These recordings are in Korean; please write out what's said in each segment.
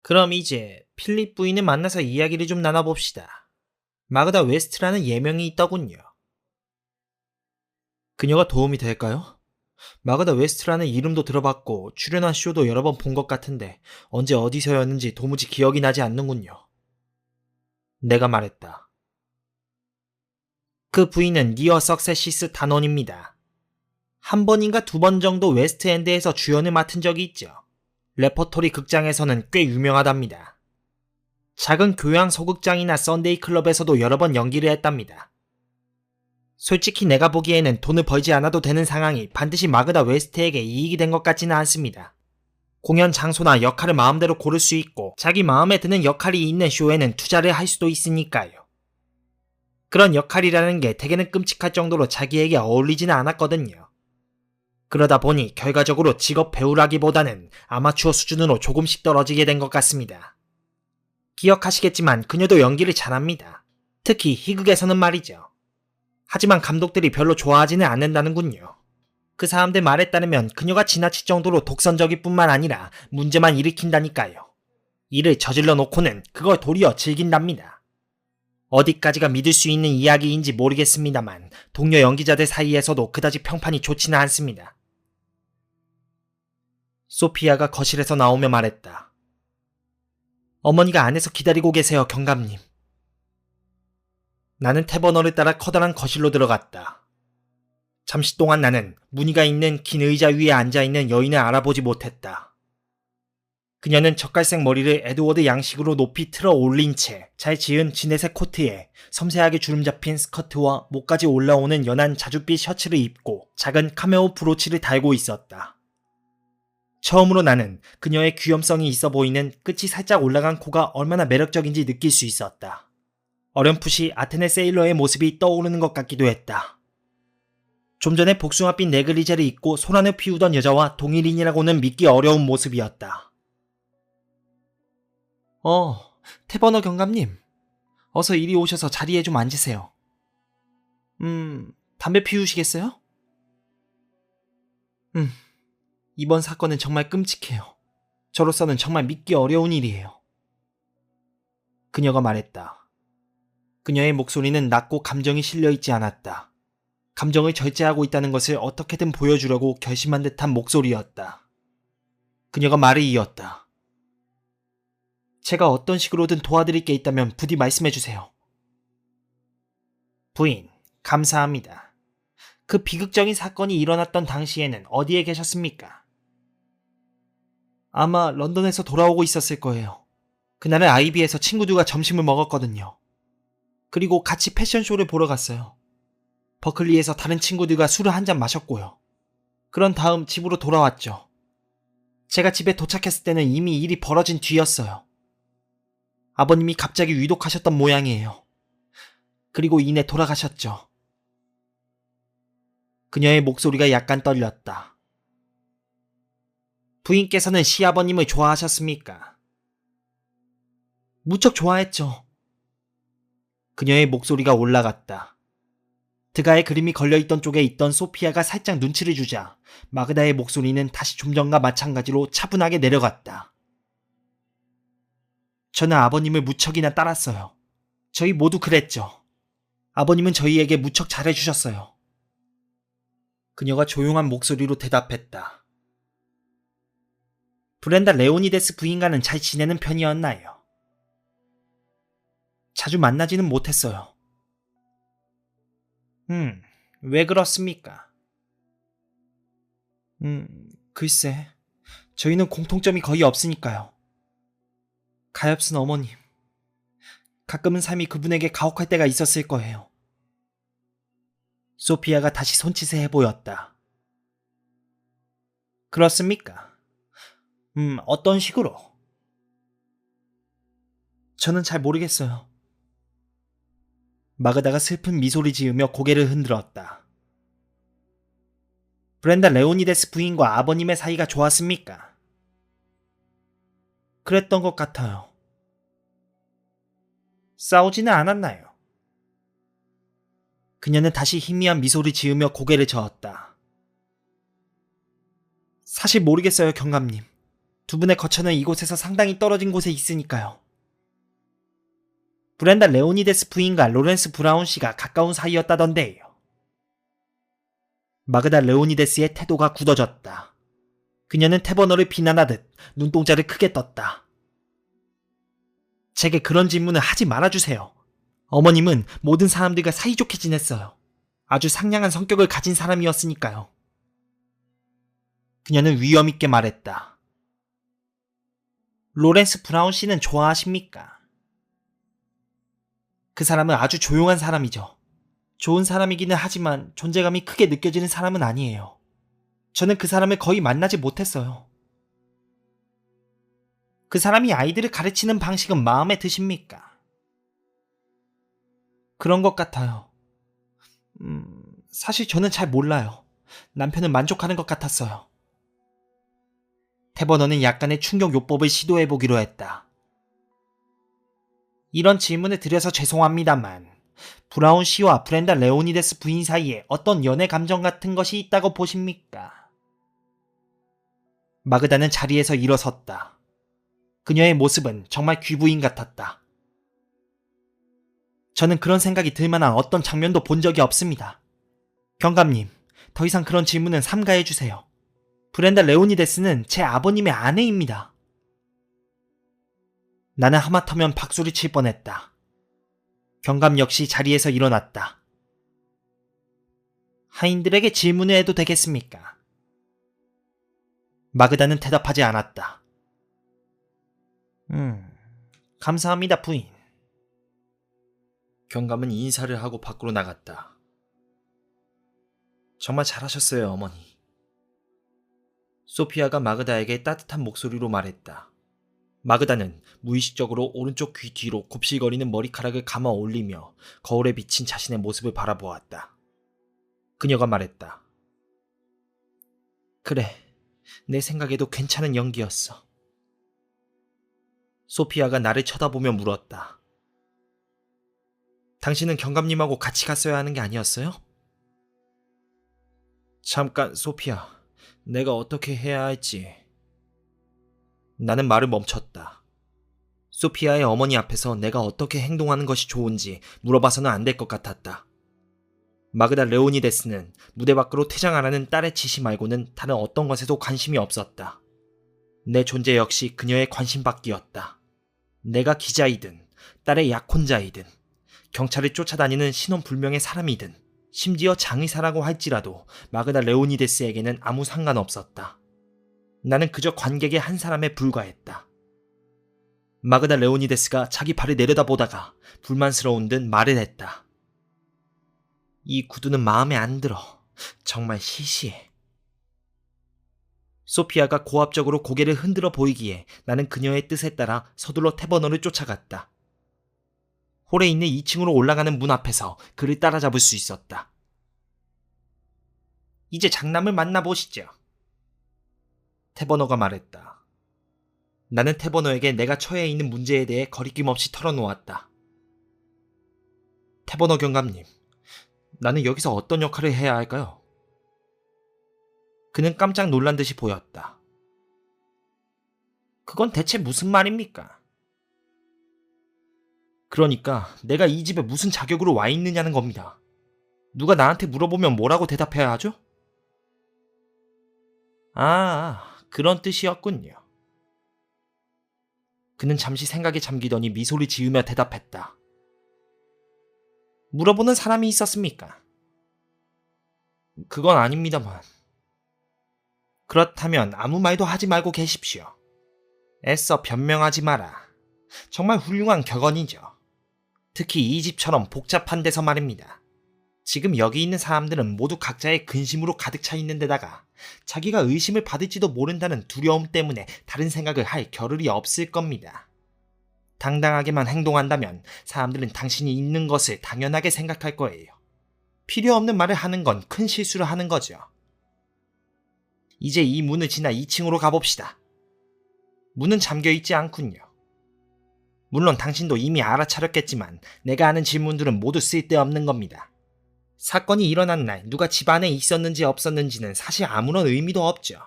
그럼 이제 필립 부인을 만나서 이야기를 좀 나눠봅시다. 마그다 웨스트라는 예명이 있더군요. 그녀가 도움이 될까요? 마그다 웨스트라는 이름도 들어봤고 출연한 쇼도 여러 번 본 것 같은데 언제 어디서였는지 도무지 기억이 나지 않는군요. 내가 말했다. 그 부인은 니어 석세시스 단원입니다. 한 번인가 두 번 정도 웨스트엔드에서 주연을 맡은 적이 있죠. 레퍼토리 극장에서는 꽤 유명하답니다. 작은 교양 소극장이나 썬데이 클럽에서도 여러 번 연기를 했답니다. 솔직히 내가 보기에는 돈을 벌지 않아도 되는 상황이 반드시 마그다 웨스트에게 이익이 된 것 같지는 않습니다. 공연 장소나 역할을 마음대로 고를 수 있고 자기 마음에 드는 역할이 있는 쇼에는 투자를 할 수도 있으니까요. 그런 역할이라는 게 대개는 끔찍할 정도로 자기에게 어울리지는 않았거든요. 그러다 보니 결과적으로 직업 배우라기보다는 아마추어 수준으로 조금씩 떨어지게 된 것 같습니다. 기억하시겠지만 그녀도 연기를 잘합니다. 특히 희극에서는 말이죠. 하지만 감독들이 별로 좋아하지는 않는다는군요. 그 사람들 말에 따르면 그녀가 지나칠 정도로 독선적일 뿐만 아니라 문제만 일으킨다니까요. 일을 저질러 놓고는 그걸 도리어 즐긴답니다. 어디까지가 믿을 수 있는 이야기인지 모르겠습니다만 동료 연기자들 사이에서도 그다지 평판이 좋지는 않습니다. 소피아가 거실에서 나오며 말했다. 어머니가 안에서 기다리고 계세요, 경감님. 나는 태버너를 따라 커다란 거실로 들어갔다. 잠시 동안 나는 무늬가 있는 긴 의자 위에 앉아있는 여인을 알아보지 못했다. 그녀는 젓갈색 머리를 에드워드 양식으로 높이 틀어 올린 채 잘 지은 진회색 코트에 섬세하게 주름 잡힌 스커트와 목까지 올라오는 연한 자줏빛 셔츠를 입고 작은 카메오 브로치를 달고 있었다. 처음으로 나는 그녀의 귀염성이 있어 보이는 끝이 살짝 올라간 코가 얼마나 매력적인지 느낄 수 있었다. 어렴풋이 아테네 세일러의 모습이 떠오르는 것 같기도 했다. 좀 전에 복숭아빛 네글리제를 입고 소란을 피우던 여자와 동일인이라고는 믿기 어려운 모습이었다. 태버너 경감님. 어서 이리 오셔서 자리에 좀 앉으세요. 담배 피우시겠어요? 이번 사건은 정말 끔찍해요. 저로서는 정말 믿기 어려운 일이에요. 그녀가 말했다. 그녀의 목소리는 낮고 감정이 실려있지 않았다. 감정을 절제하고 있다는 것을 어떻게든 보여주려고 결심한 듯한 목소리였다. 그녀가 말을 이었다. 제가 어떤 식으로든 도와드릴 게 있다면 부디 말씀해주세요. 부인, 감사합니다. 그 비극적인 사건이 일어났던 당시에는 어디에 계셨습니까? 아마 런던에서 돌아오고 있었을 거예요. 그날은 아이비에서 친구들과 점심을 먹었거든요. 그리고 같이 패션쇼를 보러 갔어요. 버클리에서 다른 친구들과 술을 한 잔 마셨고요. 그런 다음 집으로 돌아왔죠. 제가 집에 도착했을 때는 이미 일이 벌어진 뒤였어요. 아버님이 갑자기 위독하셨던 모양이에요. 그리고 이내 돌아가셨죠. 그녀의 목소리가 약간 떨렸다. 부인께서는 시아버님을 좋아하셨습니까? 무척 좋아했죠. 그녀의 목소리가 올라갔다. 드가의 그림이 걸려있던 쪽에 있던 소피아가 살짝 눈치를 주자 마그다의 목소리는 다시 좀 전과 마찬가지로 차분하게 내려갔다. 저는 아버님을 무척이나 따랐어요. 저희 모두 그랬죠. 아버님은 저희에게 무척 잘해주셨어요. 그녀가 조용한 목소리로 대답했다. 브렌다 레오니데스 부인과는 잘 지내는 편이었나요? 자주 만나지는 못했어요. 왜 그렇습니까? 글쎄, 저희는 공통점이 거의 없으니까요. 가엾은 어머님. 가끔은 삶이 그분에게 가혹할 때가 있었을 거예요. 소피아가 다시 손짓을 해보였다. 그렇습니까? 어떤 식으로? 저는 잘 모르겠어요. 마그다가 슬픈 미소를 지으며 고개를 흔들었다. 브렌다 레오니데스 부인과 아버님의 사이가 좋았습니까? 그랬던 것 같아요. 싸우지는 않았나요? 그녀는 다시 희미한 미소를 지으며 고개를 저었다. 사실 모르겠어요, 경감님. 두 분의 거처는 이곳에서 상당히 떨어진 곳에 있으니까요. 브렌다 레오니데스 부인과 로렌스 브라운 씨가 가까운 사이였다던데요. 마그다 레오니데스의 태도가 굳어졌다. 그녀는 태버너를 비난하듯 눈동자를 크게 떴다. 제게 그런 질문을 하지 말아주세요. 어머님은 모든 사람들과 사이좋게 지냈어요. 아주 상냥한 성격을 가진 사람이었으니까요. 그녀는 위엄있게 말했다. 로렌스 브라운 씨는 좋아하십니까? 그 사람은 아주 조용한 사람이죠. 좋은 사람이기는 하지만 존재감이 크게 느껴지는 사람은 아니에요. 저는 그 사람을 거의 만나지 못했어요. 그 사람이 아이들을 가르치는 방식은 마음에 드십니까? 그런 것 같아요. 사실 저는 잘 몰라요. 남편은 만족하는 것 같았어요. 태버너는 약간의 충격 요법을 시도해보기로 했다. 이런 질문을 드려서 죄송합니다만 브라운 씨와 브렌다 레오니데스 부인 사이에 어떤 연애 감정 같은 것이 있다고 보십니까? 마그다는 자리에서 일어섰다. 그녀의 모습은 정말 귀부인 같았다. 저는 그런 생각이 들 만한 어떤 장면도 본 적이 없습니다. 경감님, 더 이상 그런 질문은 삼가해주세요. 브렌다 레오니데스는 제 아버님의 아내입니다. 나는 하마터면 박수를 칠 뻔했다. 경감 역시 자리에서 일어났다. 하인들에게 질문을 해도 되겠습니까? 마그다는 대답하지 않았다. 감사합니다, 부인. 경감은 인사를 하고 밖으로 나갔다. 정말 잘하셨어요, 어머니. 소피아가 마그다에게 따뜻한 목소리로 말했다. 마그다는 무의식적으로 오른쪽 귀 뒤로 곱실거리는 머리카락을 감아 올리며 거울에 비친 자신의 모습을 바라보았다. 그녀가 말했다. 그래, 내 생각에도 괜찮은 연기였어. 소피아가 나를 쳐다보며 물었다. 당신은 경감님하고 같이 갔어야 하는 게 아니었어요? 잠깐, 소피아. 내가 어떻게 해야 할지. 나는 말을 멈췄다. 소피아의 어머니 앞에서 내가 어떻게 행동하는 것이 좋은지 물어봐서는 안 될 것 같았다. 마그다 레오니데스는 무대 밖으로 퇴장하라는 딸의 지시 말고는 다른 어떤 것에도 관심이 없었다. 내 존재 역시 그녀의 관심받기였다. 내가 기자이든 딸의 약혼자이든 경찰을 쫓아다니는 신원불명의 사람이든 심지어 장의사라고 할지라도 마그다 레오니데스에게는 아무 상관없었다. 나는 그저 관객의 한 사람에 불과했다. 마그다 레오니데스가 자기 발을 내려다보다가 불만스러운 듯 말을 했다. 이 구두는 마음에 안 들어. 정말 시시해. 소피아가 고압적으로 고개를 흔들어 보이기에 나는 그녀의 뜻에 따라 서둘러 태버너를 쫓아갔다. 홀에 있는 2층으로 올라가는 문 앞에서 그를 따라잡을 수 있었다. 이제 장남을 만나보시죠. 태버너가 말했다. 나는 태버너에게 내가 처해 있는 문제에 대해 거리낌 없이 털어놓았다. 태버너 경감님, 나는 여기서 어떤 역할을 해야 할까요? 그는 깜짝 놀란 듯이 보였다. 그건 대체 무슨 말입니까? 그러니까 내가 이 집에 무슨 자격으로 와 있느냐는 겁니다. 누가 나한테 물어보면 뭐라고 대답해야 하죠? 아, 그런 뜻이었군요. 그는 잠시 생각에 잠기더니 미소를 지으며 대답했다. 물어보는 사람이 있었습니까? 그건 아닙니다만. 그렇다면 아무 말도 하지 말고 계십시오. 애써 변명하지 마라. 정말 훌륭한 격언이죠. 특히 이 집처럼 복잡한 데서 말입니다. 지금 여기 있는 사람들은 모두 각자의 근심으로 가득 차 있는 데다가 자기가 의심을 받을지도 모른다는 두려움 때문에 다른 생각을 할 겨를이 없을 겁니다. 당당하게만 행동한다면 사람들은 당신이 있는 것을 당연하게 생각할 거예요. 필요 없는 말을 하는 건 큰 실수를 하는 거죠. 이제 이 문을 지나 2층으로 가봅시다. 문은 잠겨있지 않군요. 물론 당신도 이미 알아차렸겠지만 내가 하는 질문들은 모두 쓸데없는 겁니다. 사건이 일어난 날 누가 집 안에 있었는지 없었는지는 사실 아무런 의미도 없죠.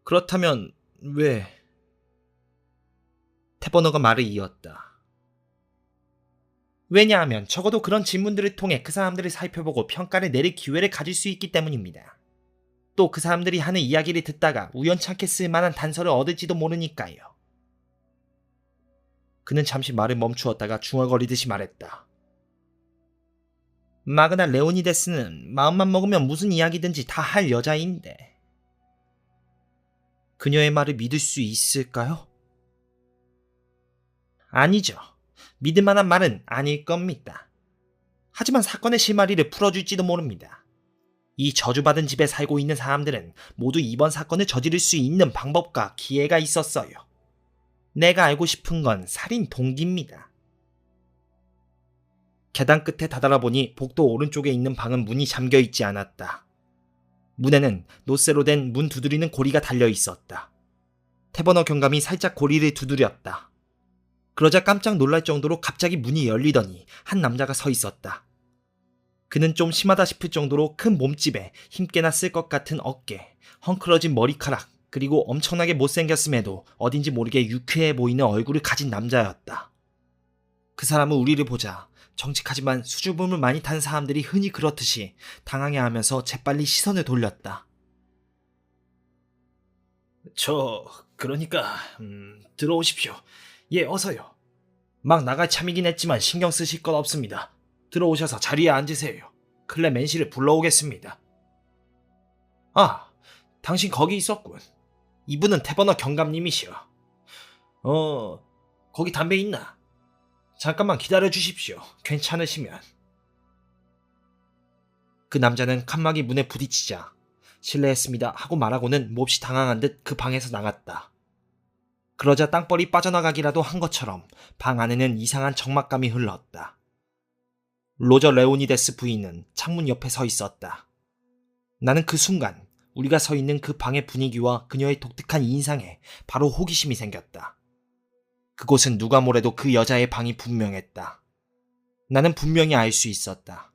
그렇다면 왜? 태버너가 말을 이었다. 왜냐하면 적어도 그런 질문들을 통해 그 사람들을 살펴보고 평가를 내릴 기회를 가질 수 있기 때문입니다. 또 그 사람들이 하는 이야기를 듣다가 우연찮게 쓸 만한 단서를 얻을지도 모르니까요. 그는 잠시 말을 멈추었다가 중얼거리듯이 말했다. 마그나 레오니데스는 마음만 먹으면 무슨 이야기든지 다 할 여자인데. 그녀의 말을 믿을 수 있을까요? 아니죠. 믿을 만한 말은 아닐 겁니다. 하지만 사건의 실마리를 풀어줄지도 모릅니다. 이 저주받은 집에 살고 있는 사람들은 모두 이번 사건을 저지를 수 있는 방법과 기회가 있었어요. 내가 알고 싶은 건 살인 동기입니다. 계단 끝에 다다라보니 복도 오른쪽에 있는 방은 문이 잠겨있지 않았다. 문에는 노쇠로 된 문 두드리는 고리가 달려 있었다. 태버너 경감이 살짝 고리를 두드렸다. 그러자 깜짝 놀랄 정도로 갑자기 문이 열리더니 한 남자가 서 있었다. 그는 좀 심하다 싶을 정도로 큰 몸집에 힘께나 쓸 것 같은 어깨, 헝클어진 머리카락, 그리고 엄청나게 못생겼음에도 어딘지 모르게 유쾌해 보이는 얼굴을 가진 남자였다. 그 사람은 우리를 보자 정직하지만 수줍음을 많이 탄 사람들이 흔히 그렇듯이 당황해하면서 재빨리 시선을 돌렸다. 그러니까 들어오십시오. 예, 어서요. 막 나갈 참이긴 했지만 신경 쓰실 건 없습니다. 들어오셔서 자리에 앉으세요. 클레멘시를 불러오겠습니다. 아, 당신 거기 있었군. 이분은 태버너 경감님이시여. 거기 담배 있나? 잠깐만 기다려 주십시오. 괜찮으시면. 그 남자는 칸막이 문에 부딪히자 실례했습니다 하고 말하고는 몹시 당황한 듯 그 방에서 나갔다. 그러자 땅벌이 빠져나가기라도 한 것처럼 방 안에는 이상한 적막감이 흘렀다. 로저 레오니데스 부인은 창문 옆에 서 있었다. 나는 그 순간 우리가 서 있는 그 방의 분위기와 그녀의 독특한 인상에 바로 호기심이 생겼다. 그곳은 누가 뭐래도 그 여자의 방이 분명했다. 나는 분명히 알 수 있었다.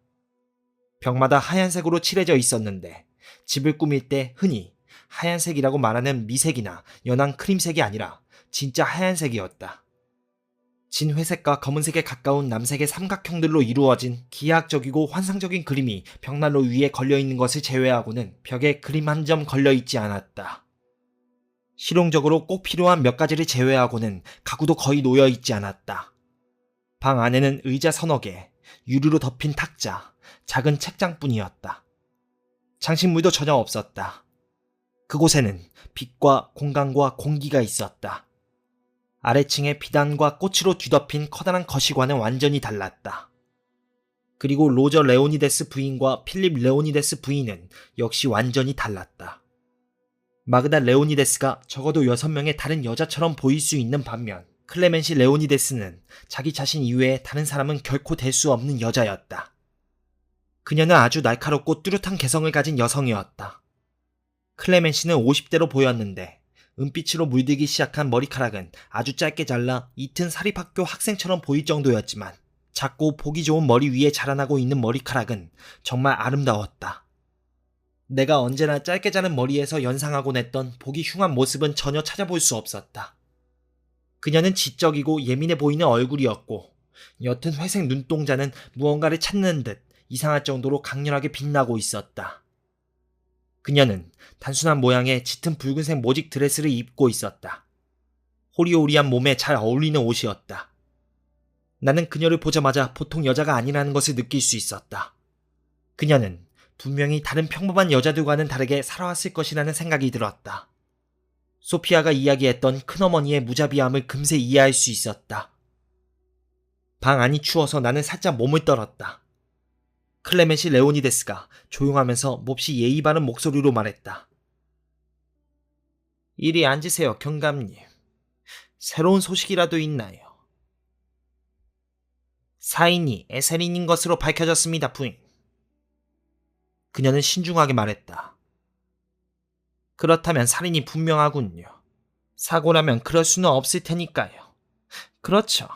벽마다 하얀색으로 칠해져 있었는데 집을 꾸밀 때 흔히 하얀색이라고 말하는 미색이나 연한 크림색이 아니라 진짜 하얀색이었다. 진회색과 검은색에 가까운 남색의 삼각형들로 이루어진 기하학적이고 환상적인 그림이 벽난로 위에 걸려있는 것을 제외하고는 벽에 그림 한 점 걸려있지 않았다. 실용적으로 꼭 필요한 몇 가지를 제외하고는 가구도 거의 놓여있지 않았다. 방 안에는 의자 서너 개, 유리로 덮인 탁자, 작은 책장뿐이었다. 장식물도 전혀 없었다. 그곳에는 빛과 공간과 공기가 있었다. 아래층의 비단과 꽃으로 뒤덮인 커다란 거시관은 완전히 달랐다. 그리고 로저 레오니데스 부인과 필립 레오니데스 부인은 역시 완전히 달랐다. 마그다 레오니데스가 적어도 6명의 다른 여자처럼 보일 수 있는 반면 클레멘시 레오니데스는 자기 자신 이외에 다른 사람은 결코 될 수 없는 여자였다. 그녀는 아주 날카롭고 뚜렷한 개성을 가진 여성이었다. 클레멘시는 50대로 보였는데 은빛으로 물들기 시작한 머리카락은 아주 짧게 잘라 옅은 사립학교 학생처럼 보일 정도였지만 작고 보기 좋은 머리 위에 자라나고 있는 머리카락은 정말 아름다웠다. 내가 언제나 짧게 자른 머리에서 연상하곤 했던 보기 흉한 모습은 전혀 찾아볼 수 없었다. 그녀는 지적이고 예민해 보이는 얼굴이었고 옅은 회색 눈동자는 무언가를 찾는 듯 이상할 정도로 강렬하게 빛나고 있었다. 그녀는 단순한 모양의 짙은 붉은색 모직 드레스를 입고 있었다. 호리호리한 몸에 잘 어울리는 옷이었다. 나는 그녀를 보자마자 보통 여자가 아니라는 것을 느낄 수 있었다. 그녀는 분명히 다른 평범한 여자들과는 다르게 살아왔을 것이라는 생각이 들었다. 소피아가 이야기했던 큰어머니의 무자비함을 금세 이해할 수 있었다. 방 안이 추워서 나는 살짝 몸을 떨었다. 클레멘시 레오니데스가 조용하면서 몹시 예의 바른 목소리로 말했다. 이리 앉으세요, 경감님. 새로운 소식이라도 있나요? 사인이 에세린인 것으로 밝혀졌습니다, 부인. 그녀는 신중하게 말했다. 그렇다면 살인이 분명하군요. 사고라면 그럴 수는 없을 테니까요. 그렇죠.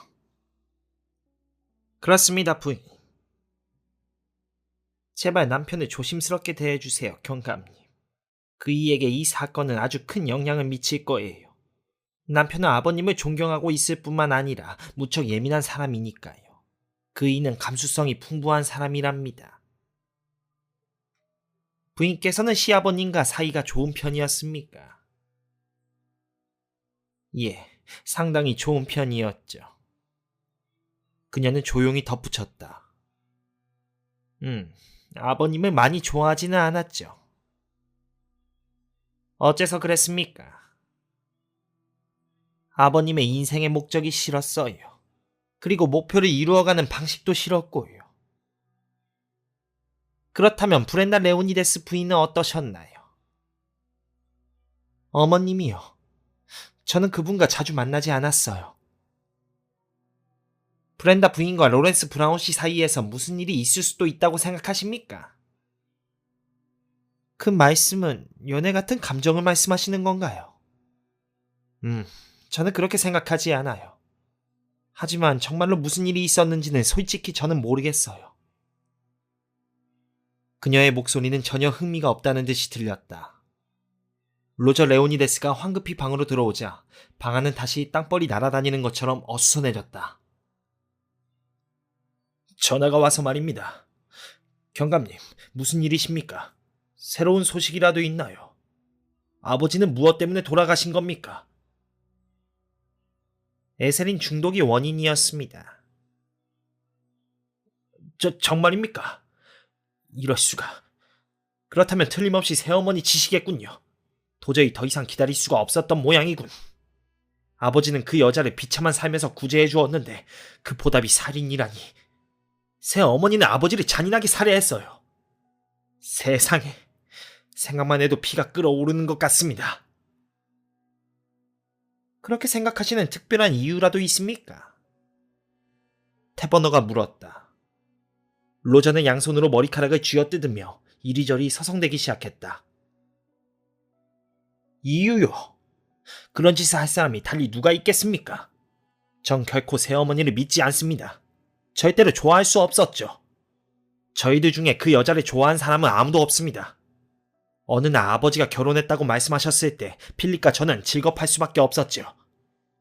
그렇습니다, 부인. 제발 남편을 조심스럽게 대해주세요, 경감님. 그이에게 이 사건은 아주 큰 영향을 미칠 거예요. 남편은 아버님을 존경하고 있을 뿐만 아니라 무척 예민한 사람이니까요. 그이는 감수성이 풍부한 사람이랍니다. 부인께서는 시아버님과 사이가 좋은 편이었습니까? 예, 상당히 좋은 편이었죠. 그녀는 조용히 덧붙였다. 아버님을 많이 좋아하지는 않았죠. 어째서 그랬습니까? 아버님의 인생의 목적이 싫었어요. 그리고 목표를 이루어가는 방식도 싫었고요. 그렇다면 브렌다 레오니데스 부인은 어떠셨나요? 어머님이요. 저는 그분과 자주 만나지 않았어요. 브렌다 부인과 로렌스 브라운 씨 사이에서 무슨 일이 있을 수도 있다고 생각하십니까? 그 말씀은 연애 같은 감정을 말씀하시는 건가요? 저는 그렇게 생각하지 않아요. 하지만 정말로 무슨 일이 있었는지는 솔직히 저는 모르겠어요. 그녀의 목소리는 전혀 흥미가 없다는 듯이 들렸다. 로저 레오니데스가 황급히 방으로 들어오자 방 안은 다시 땅벌이 날아다니는 것처럼 어수선해졌다. 전화가 와서 말입니다. 경감님, 무슨 일이십니까? 새로운 소식이라도 있나요? 아버지는 무엇 때문에 돌아가신 겁니까? 에세린 중독이 원인이었습니다. 정말입니까? 이럴 수가. 그렇다면 틀림없이 새어머니 짓이겠군요. 도저히 더 이상 기다릴 수가 없었던 모양이군. 아버지는 그 여자를 비참한 삶에서 구제해 주었는데 그 보답이 살인이라니. 새어머니는 아버지를 잔인하게 살해했어요. 세상에, 생각만 해도 피가 끓어오르는 것 같습니다. 그렇게 생각하시는 특별한 이유라도 있습니까? 태버너가 물었다. 로저는 양손으로 머리카락을 쥐어뜯으며 이리저리 서성대기 시작했다. 이유요? 그런 짓을 할 사람이 달리 누가 있겠습니까? 전 결코 새어머니를 믿지 않습니다. 절대로 좋아할 수 없었죠. 저희들 중에 그 여자를 좋아한 사람은 아무도 없습니다. 어느 날 아버지가 결혼했다고 말씀하셨을 때 필립과 저는 질겁할 수밖에 없었죠.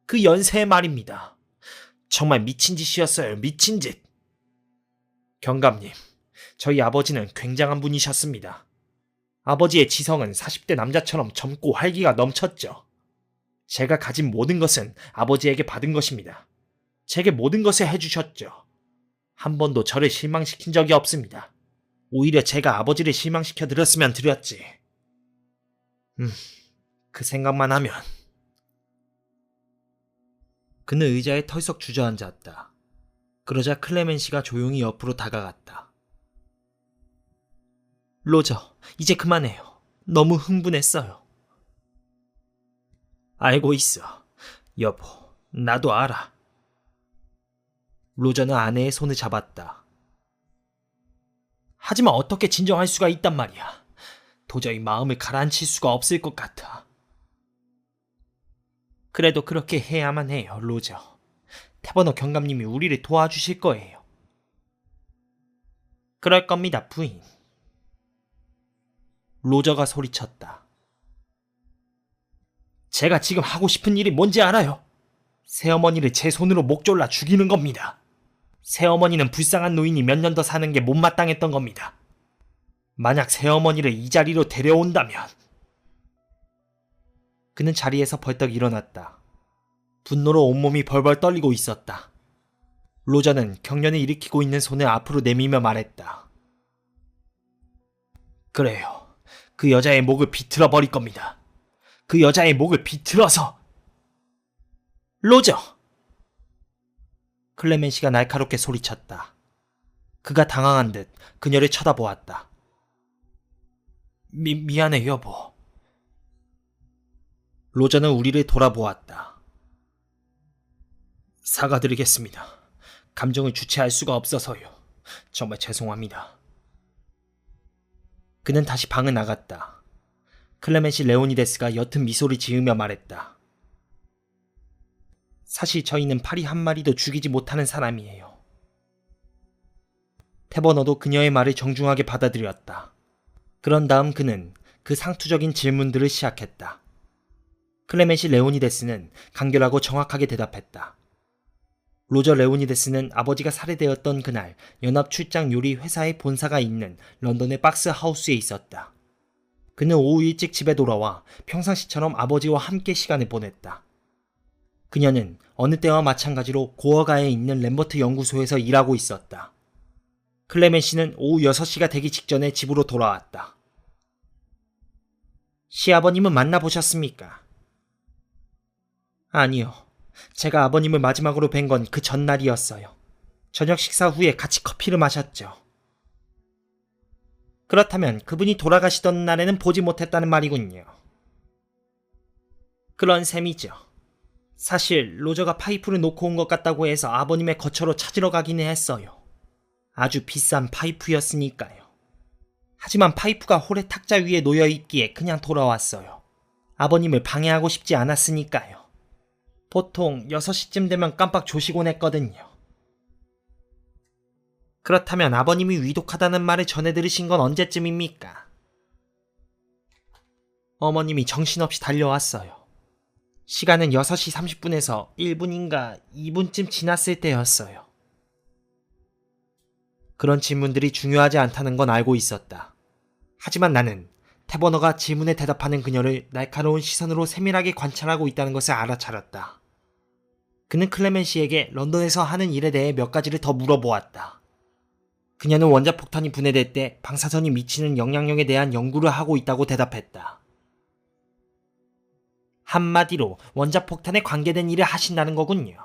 그 연세의 말입니다. 정말 미친 짓이었어요. 미친 짓. 경감님, 저희 아버지는 굉장한 분이셨습니다. 아버지의 지성은 40대 남자처럼 젊고 활기가 넘쳤죠. 제가 가진 모든 것은 아버지에게 받은 것입니다. 제게 모든 것을 해주셨죠. 한 번도 저를 실망시킨 적이 없습니다. 오히려 제가 아버지를 실망시켜 드렸으면 드렸지. 그 생각만 하면. 그는 의자에 털썩 주저앉았다. 그러자 클레멘시가 조용히 옆으로 다가갔다. 로저, 이제 그만해요. 너무 흥분했어요. 알고 있어. 여보, 나도 알아. 로저는 아내의 손을 잡았다. 하지만 어떻게 진정할 수가 있단 말이야. 도저히 마음을 가라앉힐 수가 없을 것 같아. 그래도 그렇게 해야만 해요, 로저. 태버너 경감님이 우리를 도와주실 거예요. 그럴 겁니다, 부인. 로저가 소리쳤다. 제가 지금 하고 싶은 일이 뭔지 알아요? 새어머니를 제 손으로 목 졸라 죽이는 겁니다. 새어머니는 불쌍한 노인이 몇 년 더 사는 게 못마땅했던 겁니다. 만약 새어머니를 이 자리로 데려온다면. 그는 자리에서 벌떡 일어났다. 분노로 온몸이 벌벌 떨리고 있었다. 로저는 경련을 일으키고 있는 손을 앞으로 내밀며 말했다. 그래요. 그 여자의 목을 비틀어 버릴 겁니다. 그 여자의 목을 비틀어서. 로저! 클레멘시가 날카롭게 소리쳤다. 그가 당황한 듯 그녀를 쳐다보았다. 미안해, 여보. 로저는 우리를 돌아보았다. 사과드리겠습니다. 감정을 주체할 수가 없어서요. 정말 죄송합니다. 그는 다시 방을 나갔다. 클레멘시 레오니데스가 옅은 미소를 지으며 말했다. 사실 저희는 파리 한 마리도 죽이지 못하는 사람이에요. 태버너도 그녀의 말을 정중하게 받아들였다. 그런 다음 그는 그 상투적인 질문들을 시작했다. 클레멘시 레오니데스는 간결하고 정확하게 대답했다. 로저 레오니데스는 아버지가 살해되었던 그날 연합 출장 요리 회사의 본사가 있는 런던의 박스 하우스에 있었다. 그는 오후 일찍 집에 돌아와 평상시처럼 아버지와 함께 시간을 보냈다. 그녀는 어느 때와 마찬가지로 고어가에 있는 램버트 연구소에서 일하고 있었다. 클레멘시는 오후 6시가 되기 직전에 집으로 돌아왔다. 시아버님은 만나보셨습니까? 아니요. 제가 아버님을 마지막으로 뵌 건 그 전날이었어요. 저녁 식사 후에 같이 커피를 마셨죠. 그렇다면 그분이 돌아가시던 날에는 보지 못했다는 말이군요. 그런 셈이죠. 사실 로저가 파이프를 놓고 온 것 같다고 해서 아버님의 거처로 찾으러 가기는 했어요. 아주 비싼 파이프였으니까요. 하지만 파이프가 홀의 탁자 위에 놓여 있기에 그냥 돌아왔어요. 아버님을 방해하고 싶지 않았으니까요. 보통 6시쯤 되면 깜빡 조시곤 했거든요. 그렇다면 아버님이 위독하다는 말을 전해 들으신 건 언제쯤입니까? 어머님이 정신없이 달려왔어요. 시간은 6시 30분에서 1분인가 2분쯤 지났을 때였어요. 그런 질문들이 중요하지 않다는 건 알고 있었다. 하지만 나는 태버너가 질문에 대답하는 그녀를 날카로운 시선으로 세밀하게 관찰하고 있다는 것을 알아차렸다. 그는 클레멘시에게 런던에서 하는 일에 대해 몇 가지를 더 물어보았다. 그녀는 원자폭탄이 분해될 때 방사선이 미치는 영향력에 대한 연구를 하고 있다고 대답했다. 한마디로 원자폭탄에 관계된 일을 하신다는 거군요.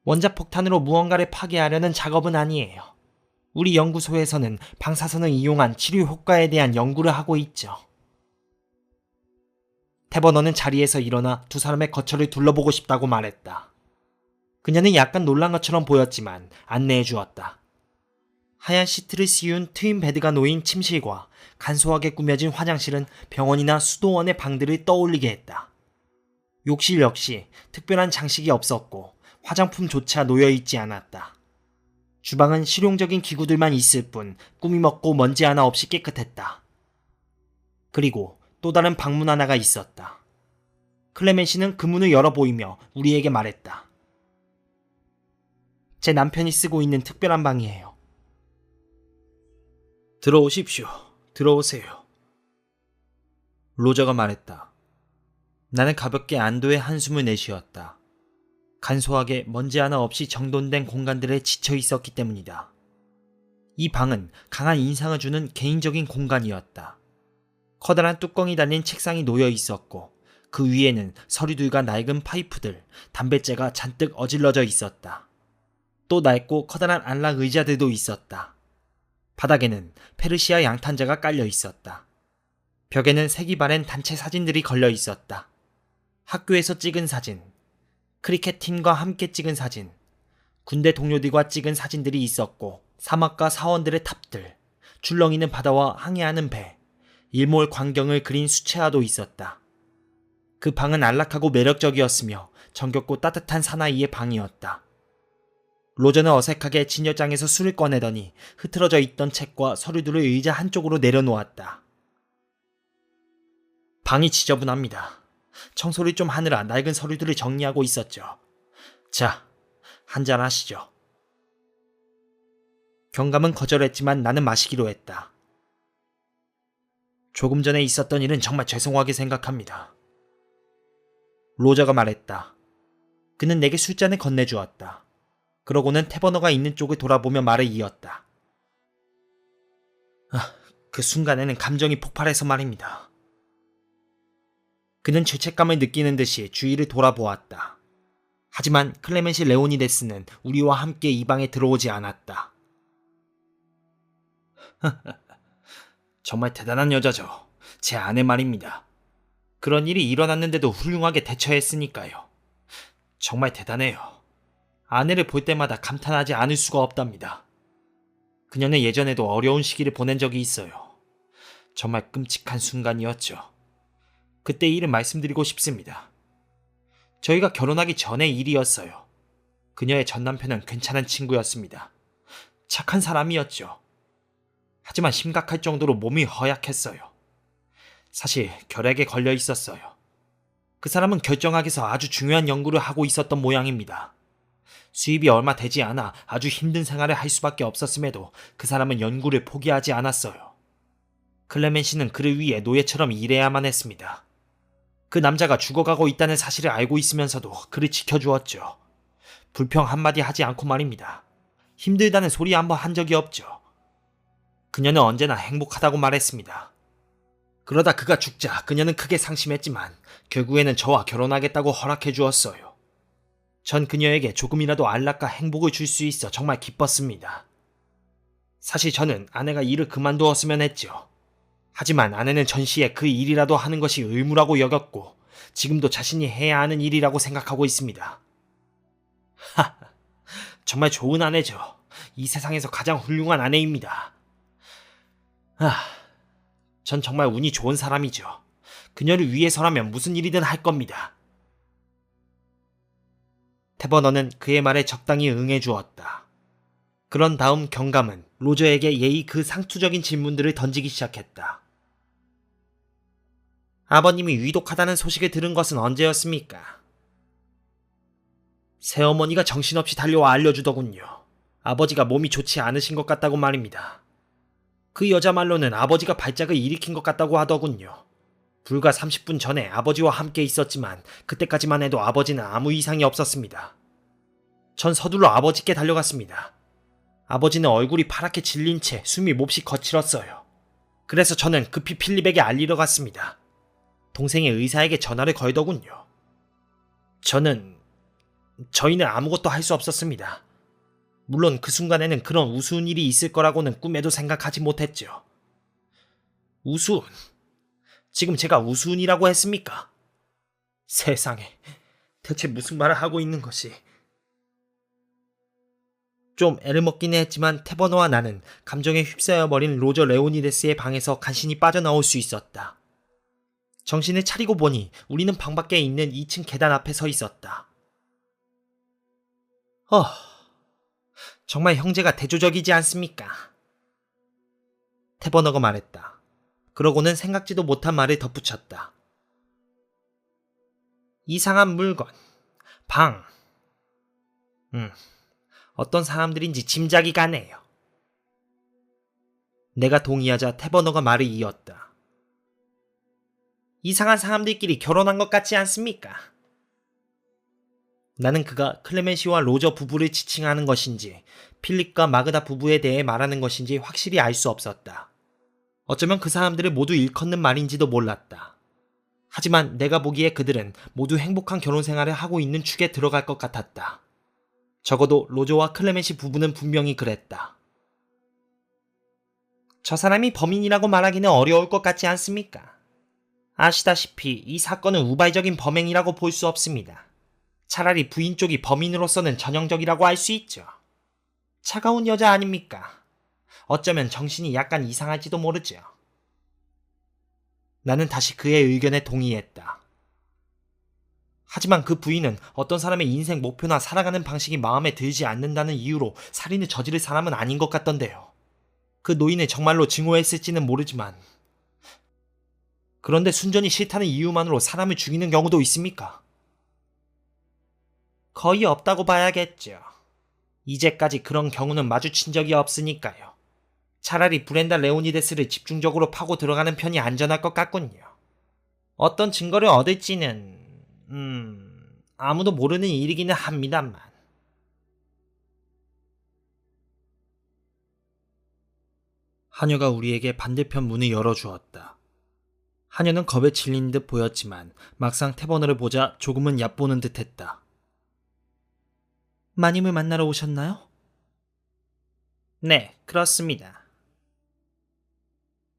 원자폭탄으로 무언가를 파괴하려는 작업은 아니에요. 우리 연구소에서는 방사선을 이용한 치료 효과에 대한 연구를 하고 있죠. 태버너는 자리에서 일어나 두 사람의 거처를 둘러보고 싶다고 말했다. 그녀는 약간 놀란 것처럼 보였지만 안내해 주었다. 하얀 시트를 씌운 트윈 베드가 놓인 침실과 간소하게 꾸며진 화장실은 병원이나 수도원의 방들을 떠올리게 했다. 욕실 역시 특별한 장식이 없었고 화장품조차 놓여있지 않았다. 주방은 실용적인 기구들만 있을 뿐 꾸미먹고 먼지 하나 없이 깨끗했다. 그리고 또 다른 방문 하나가 있었다. 클레멘시는 그 문을 열어 보이며 우리에게 말했다. 제 남편이 쓰고 있는 특별한 방이에요. 들어오십시오. 들어오세요. 로저가 말했다. 나는 가볍게 안도의 한숨을 내쉬었다. 간소하게 먼지 하나 없이 정돈된 공간들에 지쳐 있었기 때문이다. 이 방은 강한 인상을 주는 개인적인 공간이었다. 커다란 뚜껑이 달린 책상이 놓여 있었고 그 위에는 서류들과 낡은 파이프들, 담뱃재가 잔뜩 어질러져 있었다. 또 낡고 커다란 안락 의자들도 있었다. 바닥에는 페르시아 양탄자가 깔려 있었다. 벽에는 색이 바랜 단체 사진들이 걸려 있었다. 학교에서 찍은 사진, 크리켓 팀과 함께 찍은 사진, 군대 동료들과 찍은 사진들이 있었고 사막과 사원들의 탑들, 출렁이는 바다와 항해하는 배, 일몰 광경을 그린 수채화도 있었다. 그 방은 안락하고 매력적이었으며 정겹고 따뜻한 사나이의 방이었다. 로저는 어색하게 진열장에서 술을 꺼내더니 흐트러져 있던 책과 서류들을 의자 한쪽으로 내려놓았다. 방이 지저분합니다. 청소를 좀 하느라 낡은 서류들을 정리하고 있었죠. 자, 한잔 하시죠. 경감은 거절했지만 나는 마시기로 했다. 조금 전에 있었던 일은 정말 죄송하게 생각합니다. 로저가 말했다. 그는 내게 술잔을 건네주었다. 그러고는 태버너가 있는 쪽을 돌아보며 말을 이었다. 그 순간에는 감정이 폭발해서 말입니다. 그는 죄책감을 느끼는 듯이 주위를 돌아보았다. 하지만 클레멘시 레오니데스는 우리와 함께 이 방에 들어오지 않았다. 정말 대단한 여자죠. 제 아내 말입니다. 그런 일이 일어났는데도 훌륭하게 대처했으니까요. 정말 대단해요. 아내를 볼 때마다 감탄하지 않을 수가 없답니다. 그녀는 예전에도 어려운 시기를 보낸 적이 있어요. 정말 끔찍한 순간이었죠. 그때 일을 말씀드리고 싶습니다. 저희가 결혼하기 전의 일이었어요. 그녀의 전 남편은 괜찮은 친구였습니다. 착한 사람이었죠. 하지만 심각할 정도로 몸이 허약했어요. 사실 결핵에 걸려 있었어요. 그 사람은 결정학에서 아주 중요한 연구를 하고 있었던 모양입니다. 수입이 얼마 되지 않아 아주 힘든 생활을 할 수밖에 없었음에도 그 사람은 연구를 포기하지 않았어요. 클레멘시는 그를 위해 노예처럼 일해야만 했습니다. 그 남자가 죽어가고 있다는 사실을 알고 있으면서도 그를 지켜주었죠. 불평 한마디 하지 않고 말입니다. 힘들다는 소리 한번 한 적이 없죠. 그녀는 언제나 행복하다고 말했습니다. 그러다 그가 죽자 그녀는 크게 상심했지만 결국에는 저와 결혼하겠다고 허락해 주었어요. 전 그녀에게 조금이라도 안락과 행복을 줄 수 있어 정말 기뻤습니다. 사실 저는 아내가 일을 그만두었으면 했죠. 하지만 아내는 전시에 그 일이라도 하는 것이 의무라고 여겼고 지금도 자신이 해야 하는 일이라고 생각하고 있습니다. 하하, 정말 좋은 아내죠. 이 세상에서 가장 훌륭한 아내입니다. 전 정말 운이 좋은 사람이죠. 그녀를 위해서라면 무슨 일이든 할 겁니다. 태버너는 그의 말에 적당히 응해 주었다. 그런 다음 경감은 로저에게 예의 그 상투적인 질문들을 던지기 시작했다. 아버님이 위독하다는 소식을 들은 것은 언제였습니까? 새어머니가 정신없이 달려와 알려주더군요. 아버지가 몸이 좋지 않으신 것 같다고 말입니다. 그 여자 말로는 아버지가 발작을 일으킨 것 같다고 하더군요. 불과 30분 전에 아버지와 함께 있었지만 그때까지만 해도 아버지는 아무 이상이 없었습니다. 전 서둘러 아버지께 달려갔습니다. 아버지는 얼굴이 파랗게 질린 채 숨이 몹시 거칠었어요. 그래서 저는 급히 필립에게 알리러 갔습니다. 동생의 의사에게 전화를 걸더군요. 저희는 아무것도 할 수 없었습니다. 물론 그 순간에는 그런 우스운 일이 있을 거라고는 꿈에도 생각하지 못했죠. 우스운? 지금 제가 우스운이라고 했습니까? 세상에, 대체 무슨 말을 하고 있는 것이. 좀 애를 먹긴 했지만 태버너와 나는 감정에 휩싸여버린 로저 레오니데스의 방에서 간신히 빠져나올 수 있었다. 정신을 차리고 보니 우리는 방 밖에 있는 2층 계단 앞에 서 있었다. 정말 형제가 대조적이지 않습니까? 태버너가 말했다. 그러고는 생각지도 못한 말을 덧붙였다. 이상한 물건, 방. 어떤 사람들인지 짐작이 가네요. 내가 동의하자 태버너가 말을 이었다. 이상한 사람들끼리 결혼한 것 같지 않습니까? 나는 그가 클레멘시와 로저 부부를 지칭하는 것인지 필립과 마그다 부부에 대해 말하는 것인지 확실히 알 수 없었다. 어쩌면 그 사람들을 모두 일컫는 말인지도 몰랐다. 하지만 내가 보기에 그들은 모두 행복한 결혼 생활을 하고 있는 축에 들어갈 것 같았다. 적어도 로저와 클레멘시 부부는 분명히 그랬다. 저 사람이 범인이라고 말하기는 어려울 것 같지 않습니까? 아시다시피 이 사건은 우발적인 범행이라고 볼 수 없습니다. 차라리 부인 쪽이 범인으로서는 전형적이라고 할 수 있죠. 차가운 여자 아닙니까? 어쩌면 정신이 약간 이상할지도 모르죠. 나는 다시 그의 의견에 동의했다. 하지만 그 부인은 어떤 사람의 인생 목표나 살아가는 방식이 마음에 들지 않는다는 이유로 살인을 저지를 사람은 아닌 것 같던데요. 그 노인을 정말로 증오했을지는 모르지만 그런데 순전히 싫다는 이유만으로 사람을 죽이는 경우도 있습니까? 거의 없다고 봐야겠죠. 이제까지 그런 경우는 마주친 적이 없으니까요. 차라리 브렌다 레오니데스를 집중적으로 파고 들어가는 편이 안전할 것 같군요. 어떤 증거를 얻을지는 아무도 모르는 일이기는 합니다만. 하녀가 우리에게 반대편 문을 열어주었다. 하녀는 겁에 질린 듯 보였지만 막상 태버너를 보자 조금은 얕보는 듯 했다. 마님을 만나러 오셨나요? 네, 그렇습니다.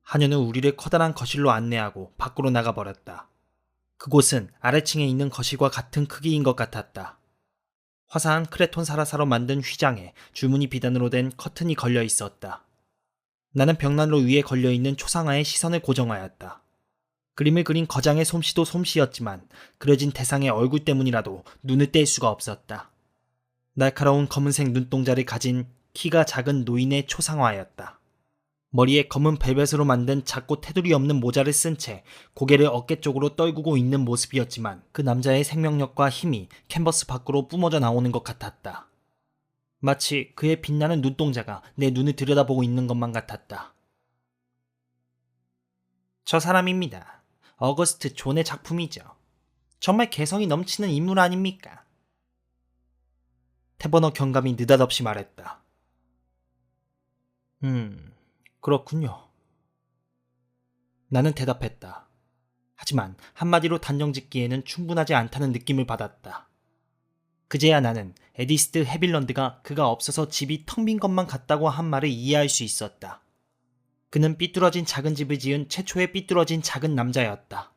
하녀는 우리를 커다란 거실로 안내하고 밖으로 나가버렸다. 그곳은 아래층에 있는 거실과 같은 크기인 것 같았다. 화사한 크레톤 사라사로 만든 휘장에 줄무늬 비단으로 된 커튼이 걸려 있었다. 나는 벽난로 위에 걸려있는 초상화에 시선을 고정하였다. 그림을 그린 거장의 솜씨도 솜씨였지만 그려진 대상의 얼굴 때문이라도 눈을 뗄 수가 없었다. 날카로운 검은색 눈동자를 가진 키가 작은 노인의 초상화였다. 머리에 검은 벨벳으로 만든 작고 테두리 없는 모자를 쓴 채 고개를 어깨 쪽으로 떨구고 있는 모습이었지만 그 남자의 생명력과 힘이 캔버스 밖으로 뿜어져 나오는 것 같았다. 마치 그의 빛나는 눈동자가 내 눈을 들여다보고 있는 것만 같았다. 저 사람입니다. 어거스트 존의 작품이죠. 정말 개성이 넘치는 인물 아닙니까? 태버너 경감이 느닷없이 말했다. 그렇군요. 나는 대답했다. 하지만 한마디로 단정 짓기에는 충분하지 않다는 느낌을 받았다. 그제야 나는 에디스트 헤빌런드가 그가 없어서 집이 텅 빈 것만 같다고 한 말을 이해할 수 있었다. 그는 삐뚤어진 작은 집을 지은 최초의 삐뚤어진 작은 남자였다.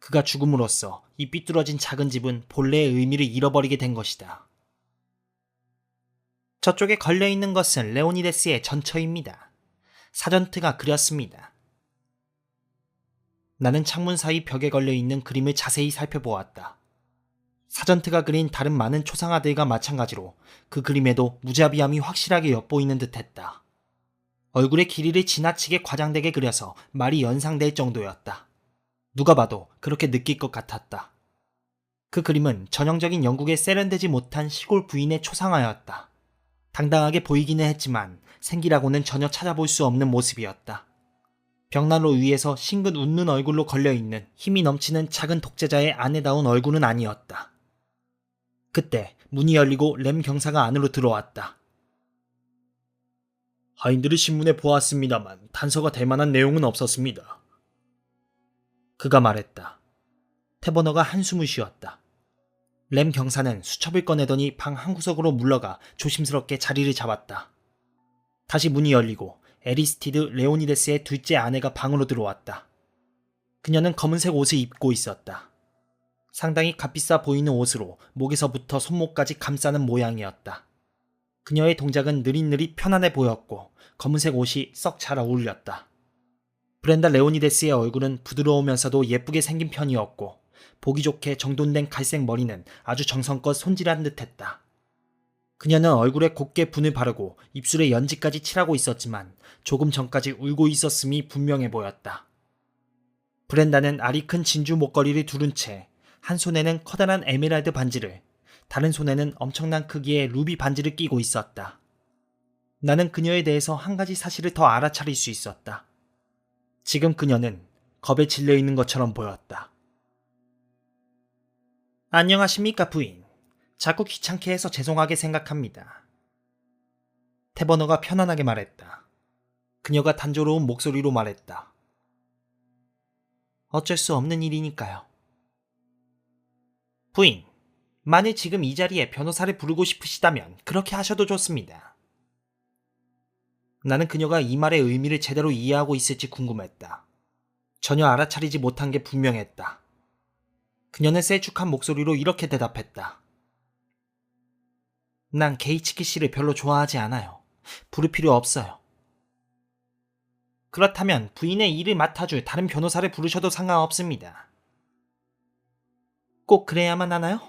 그가 죽음으로써 이 삐뚤어진 작은 집은 본래의 의미를 잃어버리게 된 것이다. 저쪽에 걸려있는 것은 레오니데스의 전처입니다. 사전트가 그렸습니다. 나는 창문 사이 벽에 걸려있는 그림을 자세히 살펴보았다. 사전트가 그린 다른 많은 초상화들과 마찬가지로 그 그림에도 무자비함이 확실하게 엿보이는 듯했다. 얼굴의 길이를 지나치게 과장되게 그려서 말이 연상될 정도였다. 누가 봐도 그렇게 느낄 것 같았다. 그 그림은 전형적인 영국의 세련되지 못한 시골 부인의 초상화였다. 당당하게 보이기는 했지만 생기라고는 전혀 찾아볼 수 없는 모습이었다. 벽난로 위에서 싱긋 웃는 얼굴로 걸려있는 힘이 넘치는 작은 독재자의 아내다운 얼굴은 아니었다. 그때 문이 열리고 램 경사가 안으로 들어왔다. 하인들이 신문에 보았습니다만 단서가 될 만한 내용은 없었습니다. 그가 말했다. 태버너가 한숨을 쉬었다. 램 경사는 수첩을 꺼내더니 방 한구석으로 물러가 조심스럽게 자리를 잡았다. 다시 문이 열리고 에리스티드 레오니데스의 둘째 아내가 방으로 들어왔다. 그녀는 검은색 옷을 입고 있었다. 상당히 값비싸 보이는 옷으로 목에서부터 손목까지 감싸는 모양이었다. 그녀의 동작은 느릿느릿 편안해 보였고 검은색 옷이 썩 잘 어울렸다. 브렌다 레오니데스의 얼굴은 부드러우면서도 예쁘게 생긴 편이었고 보기 좋게 정돈된 갈색 머리는 아주 정성껏 손질한 듯했다. 그녀는 얼굴에 곱게 분을 바르고 입술에 연지까지 칠하고 있었지만 조금 전까지 울고 있었음이 분명해 보였다. 브렌다는 알이 큰 진주 목걸이를 두른 채 한 손에는 커다란 에메랄드 반지를, 다른 손에는 엄청난 크기의 루비 반지를 끼고 있었다. 나는 그녀에 대해서 한 가지 사실을 더 알아차릴 수 있었다. 지금 그녀는 겁에 질려 있는 것처럼 보였다. 안녕하십니까 부인. 자꾸 귀찮게 해서 죄송하게 생각합니다. 태버너가 편안하게 말했다. 그녀가 단조로운 목소리로 말했다. 어쩔 수 없는 일이니까요. 부인, 만일 지금 이 자리에 변호사를 부르고 싶으시다면 그렇게 하셔도 좋습니다. 나는 그녀가 이 말의 의미를 제대로 이해하고 있을지 궁금했다. 전혀 알아차리지 못한 게 분명했다. 그녀는 셀쭉한 목소리로 이렇게 대답했다. 난 게이츠키 씨를 별로 좋아하지 않아요. 부를 필요 없어요. 그렇다면 부인의 일을 맡아줄 다른 변호사를 부르셔도 상관없습니다. 꼭 그래야만 하나요?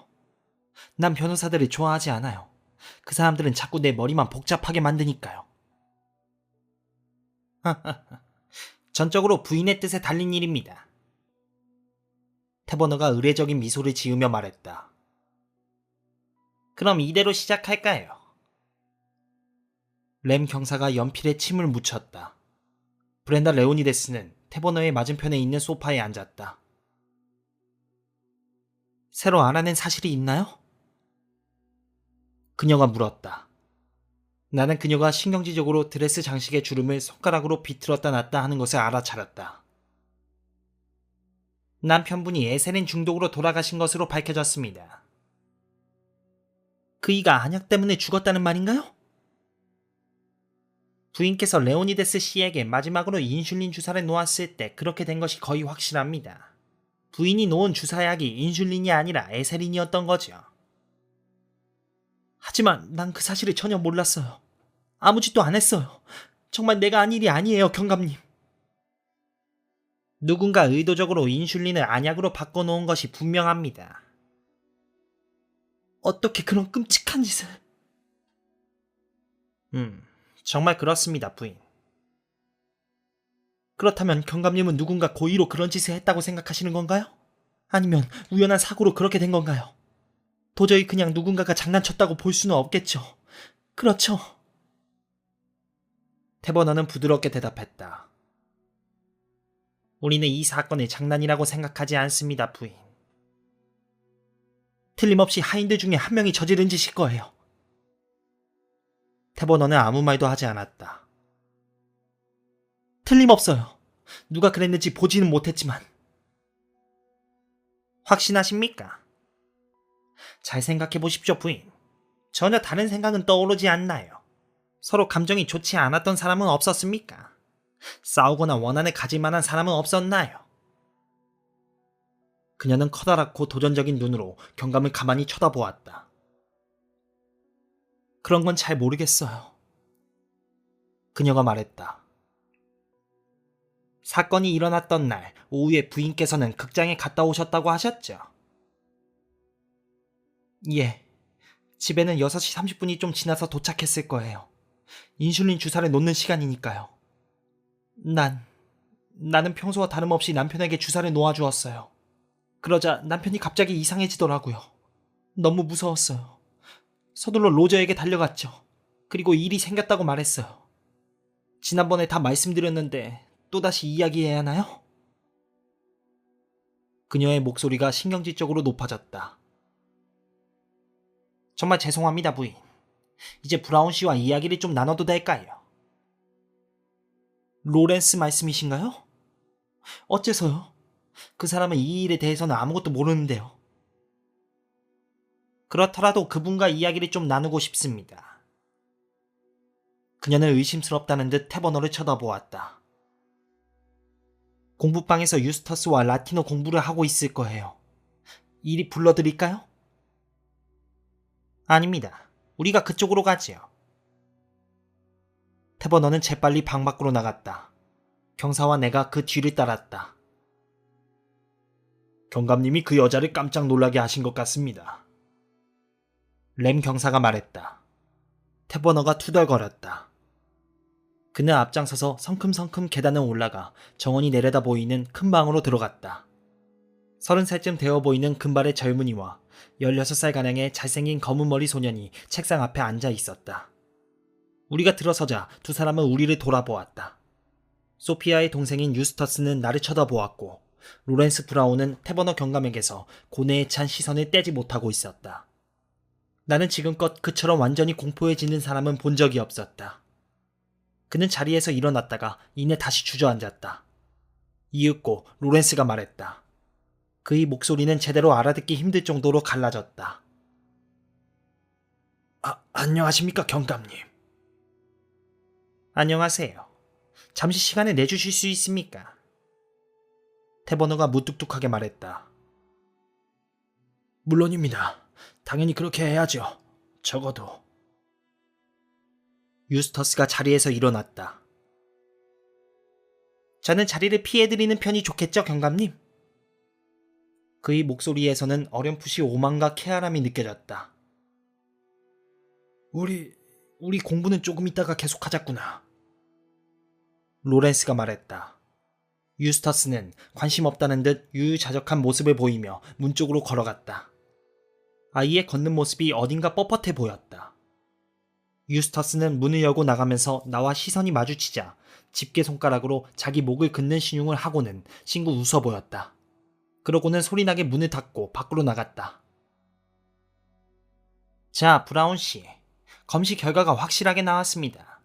난 변호사들을 좋아하지 않아요. 그 사람들은 자꾸 내 머리만 복잡하게 만드니까요. 전적으로 부인의 뜻에 달린 일입니다. 태버너가 의례적인 미소를 지으며 말했다. 그럼 이대로 시작할까요? 램 경사가 연필에 침을 묻혔다. 브렌다 레오니데스는 태버너의 맞은편에 있는 소파에 앉았다. 새로 알아낸 사실이 있나요? 그녀가 물었다. 나는 그녀가 신경질적으로 드레스 장식의 주름을 손가락으로 비틀었다 놨다 하는 것을 알아차렸다. 남편분이 에세린 중독으로 돌아가신 것으로 밝혀졌습니다. 그이가 안약 때문에 죽었다는 말인가요? 부인께서 레오니데스 씨에게 마지막으로 인슐린 주사를 놓았을 때 그렇게 된 것이 거의 확실합니다. 부인이 놓은 주사약이 인슐린이 아니라 에세린이었던 거죠. 하지만 난 그 사실을 전혀 몰랐어요. 아무 짓도 안 했어요. 정말 내가 한 일이 아니에요, 경감님. 누군가 의도적으로 인슐린을 안약으로 바꿔놓은 것이 분명합니다. 어떻게 그런 끔찍한 짓을... 정말 그렇습니다, 부인. 그렇다면 경감님은 누군가 고의로 그런 짓을 했다고 생각하시는 건가요? 아니면 우연한 사고로 그렇게 된 건가요? 도저히 그냥 누군가가 장난쳤다고 볼 수는 없겠죠. 그렇죠. 태버너는 부드럽게 대답했다. 우리는 이 사건을 장난이라고 생각하지 않습니다, 부인. 틀림없이 하인들 중에 한 명이 저지른 짓일 거예요. 태버너는 아무 말도 하지 않았다. 틀림없어요. 누가 그랬는지 보지는 못했지만. 확신하십니까? 잘 생각해 보십시오, 부인. 전혀 다른 생각은 떠오르지 않나요? 서로 감정이 좋지 않았던 사람은 없었습니까? 싸우거나 원한을 가질 만한 사람은 없었나요? 그녀는 커다랗고 도전적인 눈으로 경감을 가만히 쳐다보았다. 그런 건 잘 모르겠어요. 그녀가 말했다. 사건이 일어났던 날 오후에 부인께서는 극장에 갔다 오셨다고 하셨죠? 예. 집에는 6시 30분이 좀 지나서 도착했을 거예요. 인슐린 주사를 놓는 시간이니까요. 나는 평소와 다름없이 남편에게 주사를 놓아주었어요. 그러자 남편이 갑자기 이상해지더라고요. 너무 무서웠어요. 서둘러 로저에게 달려갔죠. 그리고 일이 생겼다고 말했어요. 지난번에 다 말씀드렸는데 또다시 이야기해야 하나요? 그녀의 목소리가 신경질적으로 높아졌다. 정말 죄송합니다, 부인. 이제 브라운 씨와 이야기를 좀 나눠도 될까요? 로렌스 말씀이신가요? 어째서요? 그 사람은 이 일에 대해서는 아무것도 모르는데요. 그렇더라도 그분과 이야기를 좀 나누고 싶습니다. 그녀는 의심스럽다는 듯 태버너를 쳐다보았다. 공부방에서 유스터스와 라틴어 공부를 하고 있을 거예요. 이리 불러드릴까요? 아닙니다. 우리가 그쪽으로 가지요. 태버너는 재빨리 방 밖으로 나갔다. 경사와 내가 그 뒤를 따랐다. 경감님이 그 여자를 깜짝 놀라게 하신 것 같습니다. 램 경사가 말했다. 태버너가 투덜거렸다. 그는 앞장서서 성큼성큼 계단을 올라가 정원이 내려다 보이는 큰 방으로 들어갔다. 30살쯤 되어 보이는 금발의 젊은이와 16살가량의 잘생긴 검은 머리 소년이 책상 앞에 앉아 있었다. 우리가 들어서자 두 사람은 우리를 돌아보았다. 소피아의 동생인 유스터스는 나를 쳐다보았고 로렌스 브라운은 태버너 경감에게서 고뇌에 찬 시선을 떼지 못하고 있었다. 나는 지금껏 그처럼 완전히 공포에 짓는 사람은 본 적이 없었다. 그는 자리에서 일어났다가 이내 다시 주저앉았다. 이윽고 로렌스가 말했다. 그의 목소리는 제대로 알아듣기 힘들 정도로 갈라졌다. 안녕하십니까, 경감님. 안녕하세요. 잠시 시간을 내주실 수 있습니까? 태버너가 무뚝뚝하게 말했다. 물론입니다. 당연히 그렇게 해야죠. 적어도. 유스터스가 자리에서 일어났다. 저는 자리를 피해드리는 편이 좋겠죠, 경감님? 그의 목소리에서는 어렴풋이 오만과 쾌활함이 느껴졌다. 우리 공부는 조금 있다가 계속하자꾸나. 로렌스가 말했다. 유스터스는 관심 없다는 듯 유유자적한 모습을 보이며 문 쪽으로 걸어갔다. 아이의 걷는 모습이 어딘가 뻣뻣해 보였다. 유스터스는 문을 열고 나가면서 나와 시선이 마주치자 집게 손가락으로 자기 목을 긋는 신용을 하고는 싱긋 웃어 보였다. 그러고는 소리나게 문을 닫고 밖으로 나갔다. 자, 브라운 씨. 검시 결과가 확실하게 나왔습니다.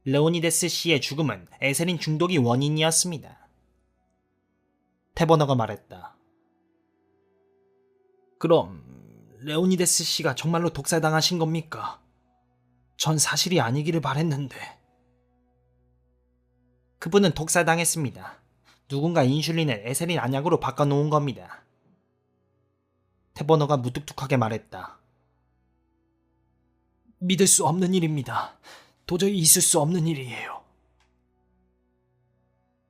레오니데스 씨의 죽음은 에세린 중독이 원인이었습니다. 태버너가 말했다. 그럼 레오니데스 씨가 정말로 독살당하신 겁니까? 전 사실이 아니기를 바랬는데. 그분은 독살당했습니다. 누군가 인슐린을 에세린 안약으로 바꿔놓은 겁니다. 태버너가 무뚝뚝하게 말했다. 믿을 수 없는 일입니다. 도저히 있을 수 없는 일이에요.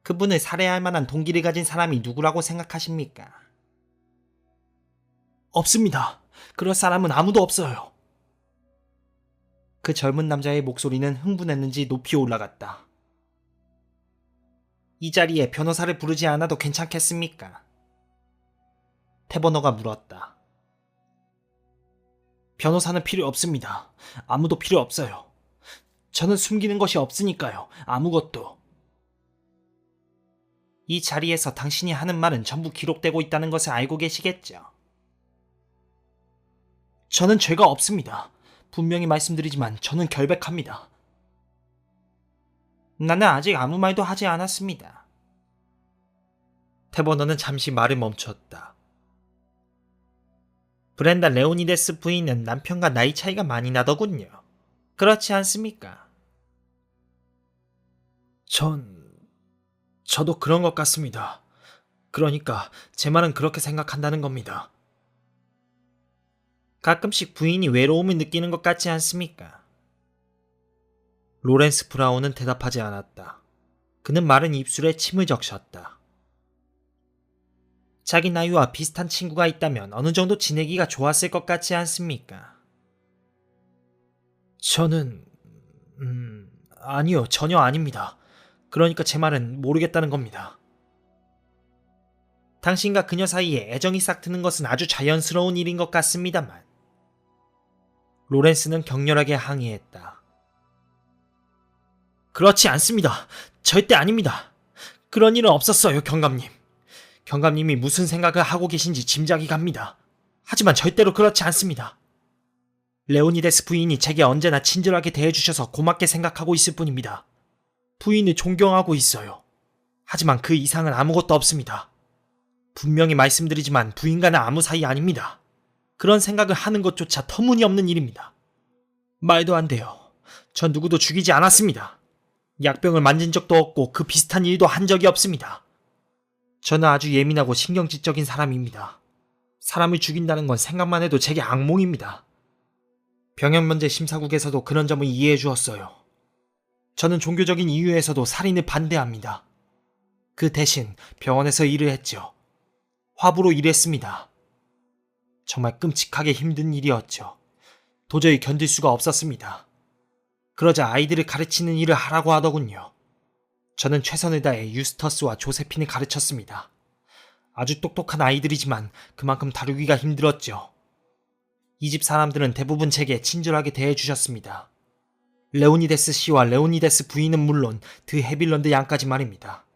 그분을 살해할 만한 동기를 가진 사람이 누구라고 생각하십니까? 없습니다. 그럴 사람은 아무도 없어요. 그 젊은 남자의 목소리는 흥분했는지 높이 올라갔다. 이 자리에 변호사를 부르지 않아도 괜찮겠습니까? 태버너가 물었다. 변호사는 필요 없습니다. 아무도 필요 없어요. 저는 숨기는 것이 없으니까요. 아무것도. 이 자리에서 당신이 하는 말은 전부 기록되고 있다는 것을 알고 계시겠죠? 저는 죄가 없습니다. 분명히 말씀드리지만 저는 결백합니다. 나는 아직 아무 말도 하지 않았습니다. 태버너는 잠시 말을 멈췄다. 브렌다 레오니데스 부인은 남편과 나이 차이가 많이 나더군요. 그렇지 않습니까? 저도 그런 것 같습니다. 그러니까 제 말은 그렇게 생각한다는 겁니다. 가끔씩 부인이 외로움을 느끼는 것 같지 않습니까? 로렌스 브라운은 대답하지 않았다. 그는 마른 입술에 침을 적셨다. 자기 나이와 비슷한 친구가 있다면 어느 정도 지내기가 좋았을 것 같지 않습니까? 저는... 아니요, 전혀 아닙니다. 그러니까 제 말은 모르겠다는 겁니다. 당신과 그녀 사이에 애정이 싹트는 것은 아주 자연스러운 일인 것 같습니다만. 로렌스는 격렬하게 항의했다. 그렇지 않습니다. 절대 아닙니다. 그런 일은 없었어요, 경감님. 경감님이 무슨 생각을 하고 계신지 짐작이 갑니다. 하지만 절대로 그렇지 않습니다. 레오니데스 부인이 제게 언제나 친절하게 대해주셔서 고맙게 생각하고 있을 뿐입니다. 부인을 존경하고 있어요. 하지만 그 이상은 아무것도 없습니다. 분명히 말씀드리지만 부인과는 아무 사이 아닙니다. 그런 생각을 하는 것조차 터무니없는 일입니다. 말도 안 돼요. 전 누구도 죽이지 않았습니다. 약병을 만진 적도 없고 그 비슷한 일도 한 적이 없습니다. 저는 아주 예민하고 신경질적인 사람입니다. 사람을 죽인다는 건 생각만 해도 제게 악몽입니다. 병역면제 심사국에서도 그런 점을 이해해 주었어요. 저는 종교적인 이유에서도 살인을 반대합니다. 그 대신 병원에서 일을 했죠. 화부로 일했습니다. 정말 끔찍하게 힘든 일이었죠. 도저히 견딜 수가 없었습니다. 그러자 아이들을 가르치는 일을 하라고 하더군요. 저는 최선을 다해 유스터스와 조세핀을 가르쳤습니다. 아주 똑똑한 아이들이지만 그만큼 다루기가 힘들었죠. 이 집 사람들은 대부분 제게 친절하게 대해주셨습니다. 레오니데스 씨와 레오니데스 부인은 물론 드 헤빌런드 양까지 말입니다.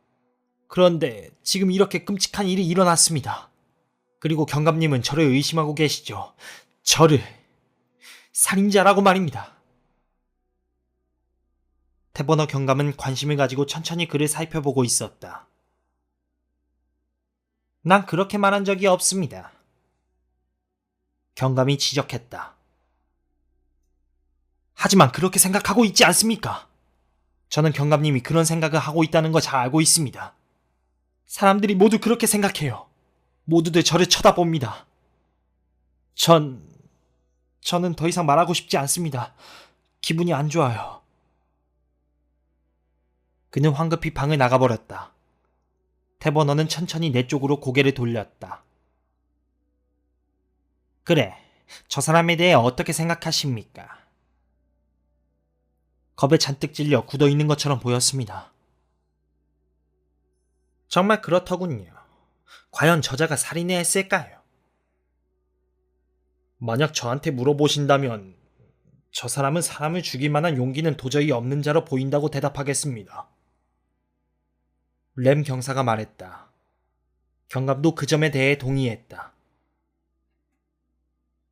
그런데 지금 이렇게 끔찍한 일이 일어났습니다. 그리고 경감님은 저를 의심하고 계시죠. 저를 살인자라고 말입니다. 태버너 경감은 관심을 가지고 천천히 그를 살펴보고 있었다. 난 그렇게 말한 적이 없습니다. 경감이 지적했다. 하지만 그렇게 생각하고 있지 않습니까? 저는 경감님이 그런 생각을 하고 있다는 거 잘 알고 있습니다. 사람들이 모두 그렇게 생각해요. 모두들 저를 쳐다봅니다. 저는 더 이상 말하고 싶지 않습니다. 기분이 안 좋아요. 그는 황급히 방을 나가버렸다. 태버너는 천천히 내 쪽으로 고개를 돌렸다. 그래, 저 사람에 대해 어떻게 생각하십니까? 겁에 잔뜩 질려 굳어있는 것처럼 보였습니다. 정말 그렇더군요. 과연 저자가 살인을 했을까요? 만약 저한테 물어보신다면 저 사람은 사람을 죽일 만한 용기는 도저히 없는 자로 보인다고 대답하겠습니다. 램 경사가 말했다. 경감도 그 점에 대해 동의했다.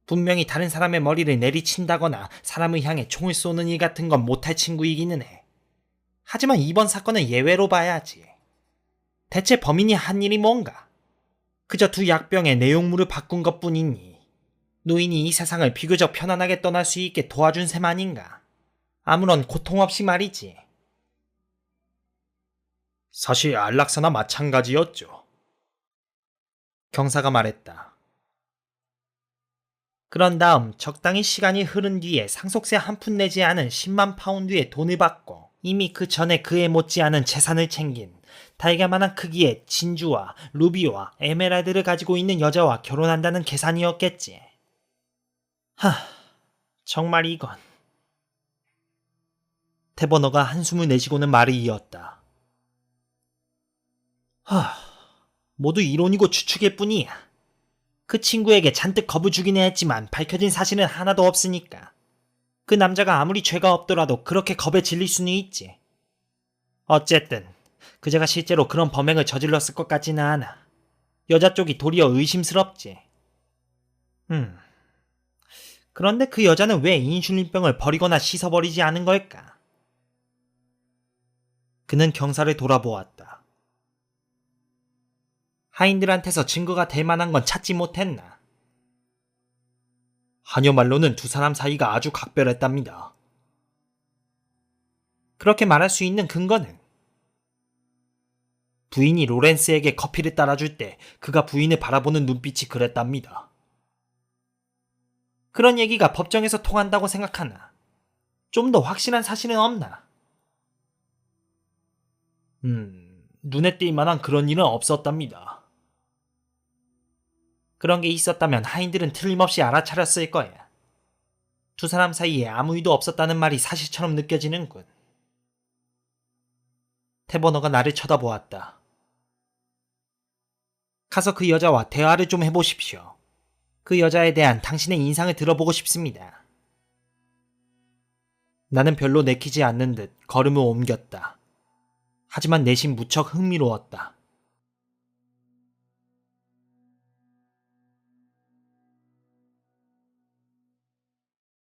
분명히 다른 사람의 머리를 내리친다거나 사람을 향해 총을 쏘는 일 같은 건 못할 친구이기는 해. 하지만 이번 사건은 예외로 봐야지. 대체 범인이 한 일이 뭔가? 그저 두 약병의 내용물을 바꾼 것뿐이니 노인이 이 세상을 비교적 편안하게 떠날 수 있게 도와준 셈 아닌가? 아무런 고통 없이 말이지. 사실 안락사나 마찬가지였죠. 경사가 말했다. 그런 다음 적당히 시간이 흐른 뒤에 상속세 한 푼 내지 않은 10만 파운드의 돈을 받고 이미 그 전에 그에 못지않은 재산을 챙긴 달걀만한 크기의 진주와 루비와 에메랄드를 가지고 있는 여자와 결혼한다는 계산이었겠지. 정말 이건. 태버너가 한숨을 내쉬고는 말을 이었다. 모두 이론이고 추측일 뿐이야. 그 친구에게 잔뜩 겁을 주기는 했지만 밝혀진 사실은 하나도 없으니까. 그 남자가 아무리 죄가 없더라도 그렇게 겁에 질릴 수는 있지. 어쨌든 그자가 실제로 그런 범행을 저질렀을 것 같지는 않아. 여자 쪽이 도리어 의심스럽지. 그런데 그 여자는 왜 인슐린병을 버리거나 씻어버리지 않은 걸까? 그는 경사를 돌아보았다. 하인들한테서 증거가 될 만한 건 찾지 못했나? 하녀 말로는 두 사람 사이가 아주 각별했답니다. 그렇게 말할 수 있는 근거는? 부인이 로렌스에게 커피를 따라줄 때 그가 부인을 바라보는 눈빛이 그랬답니다. 그런 얘기가 법정에서 통한다고 생각하나? 좀 더 확실한 사실은 없나? 눈에 띌 만한 그런 일은 없었답니다. 그런 게 있었다면 하인들은 틀림없이 알아차렸을 거야. 두 사람 사이에 아무 일도 없었다는 말이 사실처럼 느껴지는군. 태버너가 나를 쳐다보았다. 가서 그 여자와 대화를 좀 해보십시오. 그 여자에 대한 당신의 인상을 들어보고 싶습니다. 나는 별로 내키지 않는 듯 걸음을 옮겼다. 하지만 내심 무척 흥미로웠다.